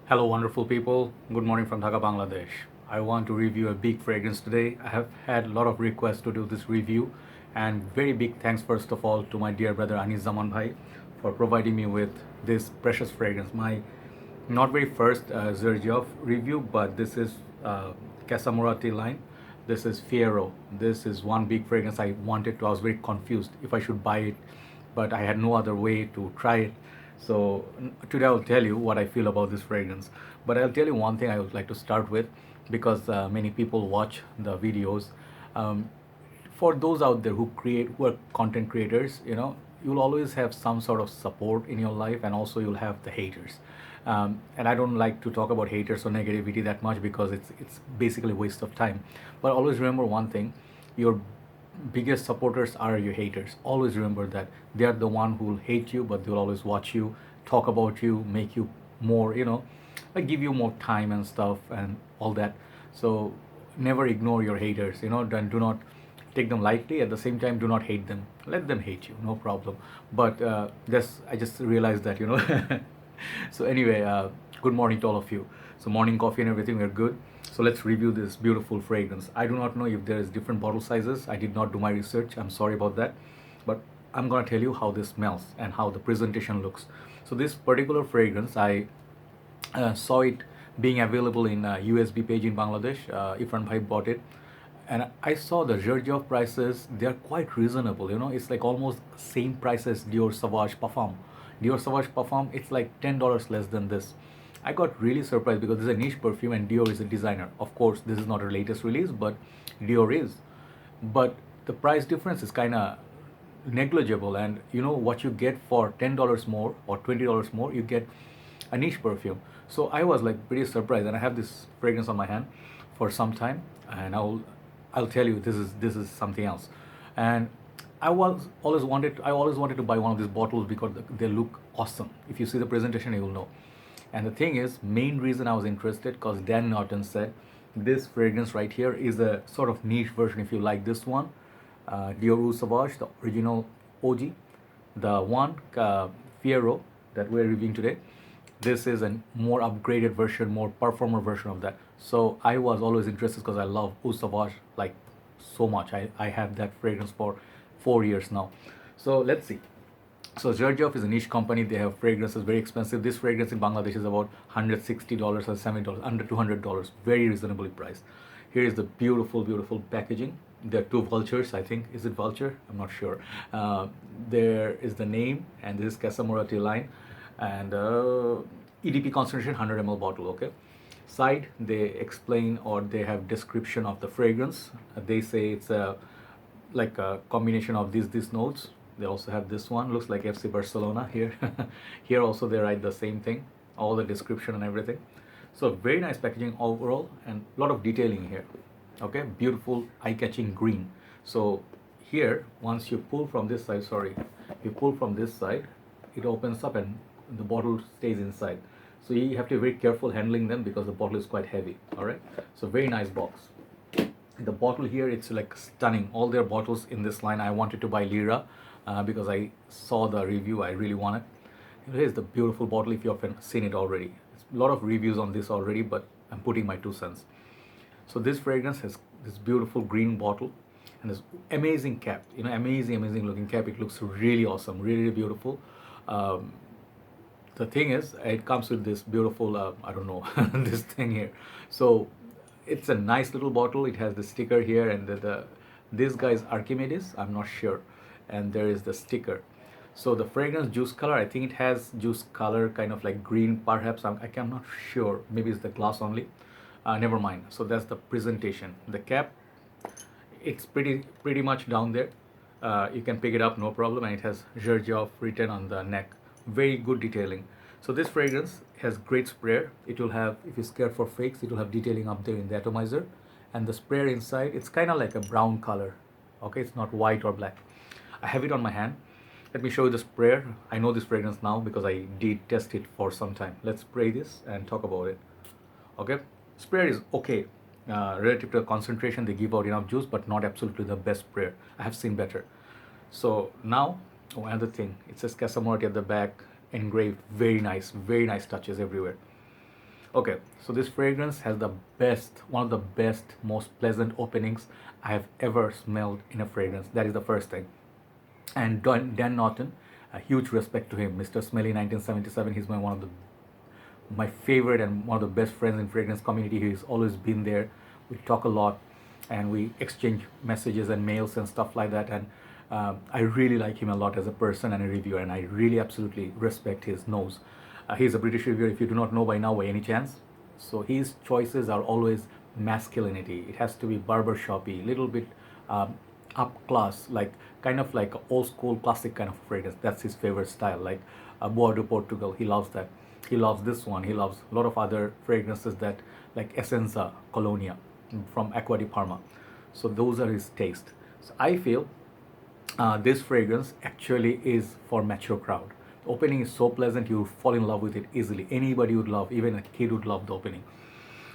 Hello, wonderful people. Good morning from Dhaka, Bangladesh. I want to review a big fragrance today. I have had a lot of requests to do this review, and very big thanks, first of all, to my dear brother Anis Zaman Bhai for providing me with this precious fragrance. My not very first Xerjoff review, but this is Casamorati line. This is Fiero. This is one big fragrance I wanted to. I was very confused if I should buy it, but I had no other way to try it. So today I'll tell you what I feel about this fragrance. But I'll tell you one thing I would like to start with, because many people watch the videos. Um, for those out there who are content creators, you'll always have some sort of support in your life, and also you'll have the haters. And I don't like to talk about haters or negativity that much, because it's basically a waste of time. But always remember one thing: your biggest supporters are your haters. Always remember that they are the one who will hate you, but they'll always watch you, talk about you, make you more, like give you more time and stuff and all that. So never ignore your haters, and do not take them lightly. At the same time, do not hate them. Let them hate you, no problem. But I just realized that, So anyway, good morning to all of you. So morning coffee and everything, we're good. So let's review this beautiful fragrance. I do not know if there is different bottle sizes. I did not do my research. I'm sorry about that. But I'm gonna tell you how this smells and how the presentation looks. So this particular fragrance, I saw it being available in a USB page in Bangladesh. Ifran Bhai bought it, and I saw the Xerjoff prices. They are quite reasonable. It's like almost same price as Dior Sauvage Parfum. Dior Sauvage Parfum, it's like $10 less than this. I got really surprised because this is a niche perfume and Dior is a designer. Of course, this is not her latest release, but Dior is. But the price difference is kind of negligible, and what you get for $10 more or $20 more, you get a niche perfume. So I was like pretty surprised, and I have this fragrance on my hand for some time, and I'll tell you, this is something else. And I always wanted to buy one of these bottles because they look awesome. If you see the presentation, you will know. And the thing is, main reason I was interested, because Dan Naughton said this fragrance right here is a sort of niche version. If you like this one, Dior Eau Sauvage, the original OG, the one Fiero that we're reviewing today, this is a more upgraded version, more performer version of that. So I was always interested because I love Eau Sauvage like so much. I have that fragrance for 4 years now. So let's see. So Xerjoff is a niche company. They have fragrances very expensive. This fragrance in Bangladesh is about $160 or $70, under $200, very reasonably priced. Here is the beautiful, beautiful packaging. There are two vultures, I think. Is it vulture? I'm not sure. There is the name, and this is Casamorati line, and EDP concentration 100 ml bottle. Okay. Side, they explain, or they have description of the fragrance. They say it's like a combination of these notes. They also have this one, looks like FC Barcelona here. Here also they write the same thing, all the description and everything. So very nice packaging overall, and a lot of detailing here. Okay, beautiful eye-catching green. So here, once you pull from this side, you pull from this side, it opens up and the bottle stays inside. So you have to be very careful handling them because the bottle is quite heavy. All right, so very nice box. The bottle here, it's like stunning. All their bottles in this line, I wanted to buy Lira because I saw the review. I really want it. Here's the beautiful bottle. If you haven't seen it already, it's a lot of reviews on this already, but I'm putting my 2 cents. So this fragrance has this beautiful green bottle and this amazing cap. Amazing looking cap. It looks really awesome, really beautiful. The thing is, it comes with this beautiful I don't know this thing here. So it's a nice little bottle. It has the sticker here, and this guy is Archimedes, I'm not sure, and there is the sticker. So the fragrance juice color, I think it has juice color kind of like green, perhaps. I'm not sure, maybe it's the glass only. Never mind. So that's the presentation. The cap, it's pretty much down there. You can pick it up, no problem, and it has Xerjoff written on the neck. Very good detailing. So this fragrance has great sprayer. It will have, if you're scared for fakes, it will have detailing up there in the atomizer, and the sprayer inside, it's kind of like a brown color. Okay, it's not white or black. I have it on my hand. Let me show you the sprayer. I know this fragrance now because I did test it for some time. Let's spray this and talk about it. Okay, sprayer is okay. Relative to the concentration, they give out enough juice, but not absolutely the best sprayer. I have seen better. So now, another thing, it says Casamorati at the back, engraved. Very nice touches everywhere. Okay, so this fragrance has the best, one of the best, most pleasant openings I have ever smelled in a fragrance. That is the first thing. And Dan Naughton, a huge respect to him, Mr. Smelly 1977. He's one of the my favorite and one of the best friends in fragrance community. He's always been there. We talk a lot, and we exchange messages and mails and stuff like that. And I really like him a lot as a person and a reviewer, and I really absolutely respect his nose. He's a British reviewer, if you do not know by now by any chance. So his choices are always masculinity. It has to be barbershoppy, little bit up class, like kind of like a old school classic kind of fragrance. That's his favorite style, like Boa de Portugal. He loves that. He loves this one. He loves a lot of other fragrances that like Essenza Colonia from Acqua di Parma. So those are his taste. So I feel this fragrance actually is for mature crowd. The opening is so pleasant, you fall in love with it easily. Anybody would love, even a kid would love the opening.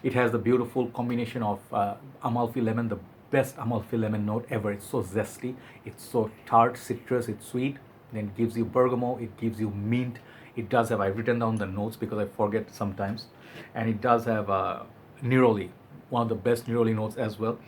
It has the beautiful combination of Amalfi lemon, the best Amalfi lemon note ever. It's so zesty, it's so tart, citrus, it's sweet. Then it gives you bergamot, it gives you mint. It does have, I've written down the notes because I forget sometimes. And it does have neroli, one of the best neroli notes as well.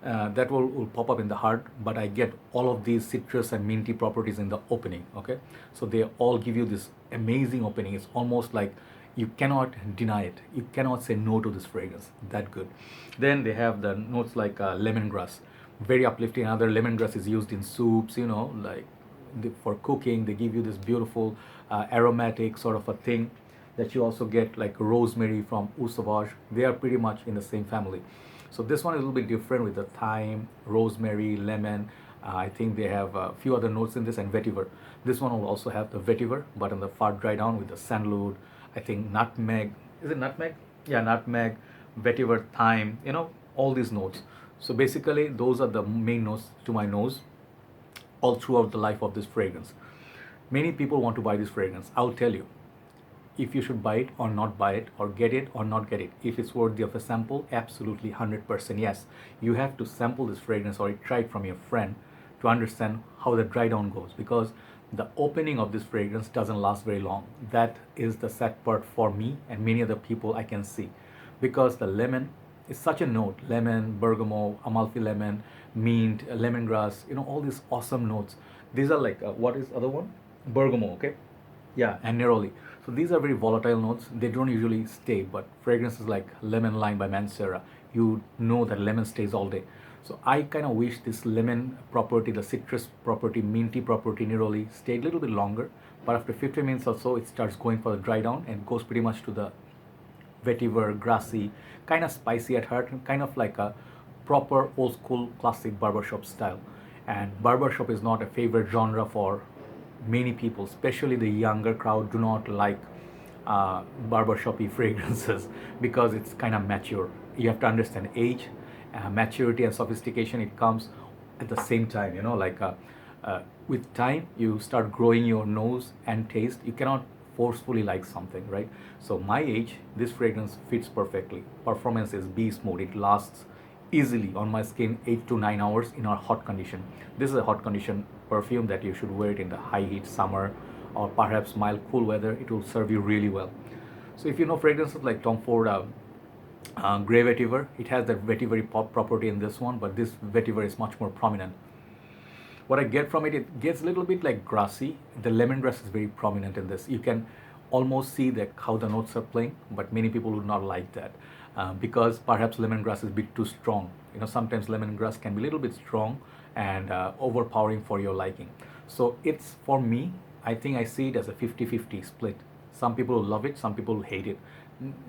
That will pop up in the heart, but I get all of these citrus and minty properties in the opening. Okay, so they all give you this amazing opening. It's almost like you cannot deny it. You cannot say no to this fragrance. That good. Then they have the notes like lemongrass, very uplifting. Another lemongrass is used in soups, you know, like for cooking. They give you this beautiful aromatic sort of a thing that you also get like rosemary from Eau Sauvage. They are pretty much in the same family. So this one is a little bit different with the thyme, rosemary, lemon. I think they have a few other notes in this, and vetiver. This one will also have the vetiver, but on the far dry down with the sandalwood. I think nutmeg. Is it nutmeg? Yeah, nutmeg, vetiver, thyme. You know, all these notes. So basically, those are the main notes to my nose all throughout the life of this fragrance. Many people want to buy this fragrance. I'll tell you, if you should buy it or not buy it, or get it or not get it. If it's worthy of a sample, absolutely 100% yes. You have to sample this fragrance or try it from your friend to understand how the dry down goes, because the opening of this fragrance doesn't last very long. That is the sad part for me and many other people I can see, because the lemon is such a note. Lemon, bergamot, Amalfi lemon, mint, lemongrass, you know, all these awesome notes. These are like, what is other one? Bergamot, okay? Yeah, and neroli. So these are very volatile notes. They don't usually stay, but fragrances like lemon lime by Mancera, you know that lemon stays all day. So I kind of wish this lemon property, the citrus property, minty property, neroli stayed a little bit longer. But after 15 minutes or so, it starts going for the dry down and goes pretty much to the vetiver, grassy, kind of spicy at heart, kind of like a proper old school classic barbershop style. And barbershop is not a favorite genre for many people, especially the younger crowd, do not like barbershoppy fragrances because it's kind of mature. You have to understand age, maturity, and sophistication. It comes at the same time, you know, like with time, you start growing your nose and taste. You cannot forcefully like something, right? So my age, this fragrance fits perfectly. Performance is beast mode. It lasts easily on my skin 8 to 9 hours in our hot condition. This is a hot condition perfume that you should wear it in the high heat summer or perhaps mild cool weather. It will serve you really well. So if you know fragrances like Tom Ford Grey Vetiver, it has that vetiver property in this one, but this vetiver is much more prominent. What I get from it, it gets a little bit like grassy. The lemongrass is very prominent in this. You can almost see that how the notes are playing, but many people would not like that because perhaps lemongrass is a bit too strong. You know, sometimes lemongrass can be a little bit strong and overpowering for your liking. So it's, for me, I think I see it as a 50-50 split. Some people will love it, some people will hate it.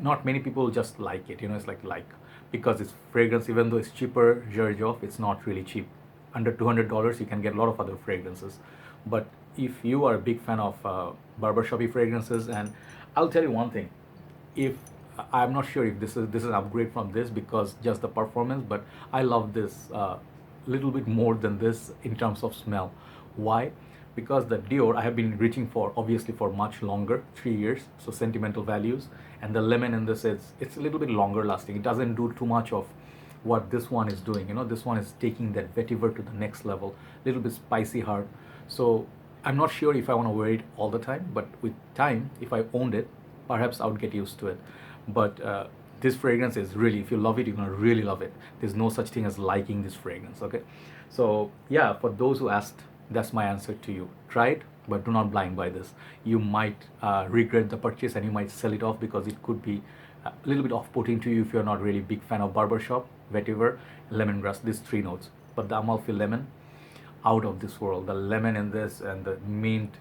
Not many people just like it. You know, it's like because it's fragrance, even though it's cheaper, Xerjoff, it's not really cheap. Under $200, you can get a lot of other fragrances. But if you are a big fan of barbershoppy fragrances, and I'll tell you one thing, if I'm not sure if this is an upgrade from this because just the performance, but I love this little bit more than this in terms of smell. Why? Because the Dior I have been reaching for obviously for much longer, 3 years, so sentimental values, and the lemon in this is, it's a little bit longer lasting. It doesn't do too much of what this one is doing. You know, this one is taking that vetiver to the next level, a little bit spicy hard. So I'm not sure if I want to wear it all the time, but with time, if I owned it, perhaps I would get used to it. But this fragrance is really, if you love it, you're gonna really love it. There's no such thing as liking this fragrance, okay? So yeah, for those who asked, that's my answer to you. Try it, but do not blind buy this. You might regret the purchase and you might sell it off because it could be a little bit off-putting to you if you're not really big fan of Barbershop, Vetiver, lemongrass, these three notes. But the Amalfi lemon, out of this world. The lemon in this and the mint,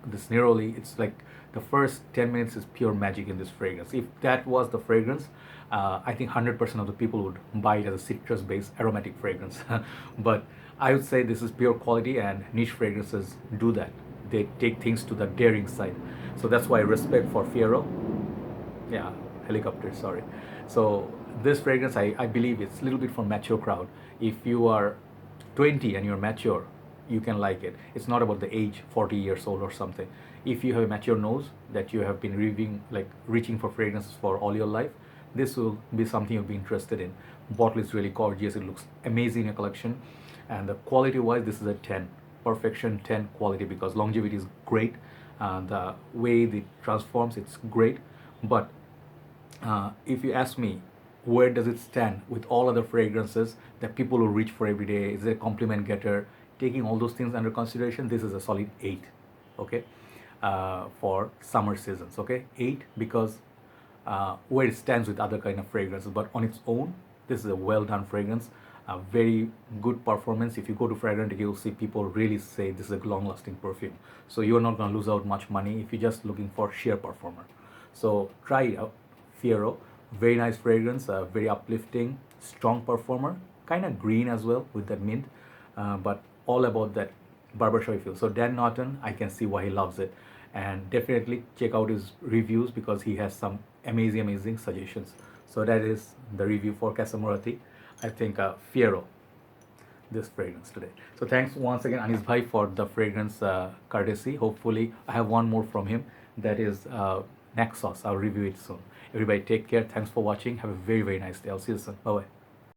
this neroli, it's like the first 10 minutes is pure magic in this fragrance. If that was the fragrance, I think 100% of the people would buy it as a citrus-based aromatic fragrance. But I would say this is pure quality, and niche fragrances do that. They take things to the daring side. So that's why respect for Fiero. Yeah, helicopter, sorry. So this fragrance, I believe it's a little bit for mature crowd. If you are 20 and you're mature, you can like it. It's not about the age, 40 years old or something. If you have a mature nose that you have been reaching for fragrances for all your life, this will be something you'll be interested in. Bottle is really gorgeous. It looks amazing in a collection. And the quality wise, this is a 10. Perfection 10 quality, because longevity is great. The way it transforms, it's great. But if you ask me, where does it stand with all other fragrances that people will reach for every day? Is it a compliment getter? Taking all those things under consideration, this is a solid 8, okay, for summer seasons, okay, 8, because where it stands with other kind of fragrances, but on its own, this is a well done fragrance, a very good performance. If you go to Fragrantica, you'll see people really say this is a long lasting perfume, so you're not going to lose out much money if you're just looking for sheer performer. So try it out. Fiero, very nice fragrance, very uplifting, strong performer, kind of green as well with that mint, but all about that barbershop feel. So Dan Naughton, I can see why he loves it, and definitely check out his reviews because he has some amazing suggestions. So that is the review for Casamorati. I think Fiero, this fragrance today. So thanks once again Anis Bhai for the fragrance courtesy. Hopefully I have one more from him, that is Naxos. I'll review it soon. Everybody take care. Thanks for watching. Have a very nice day. I'll see you soon. Bye bye.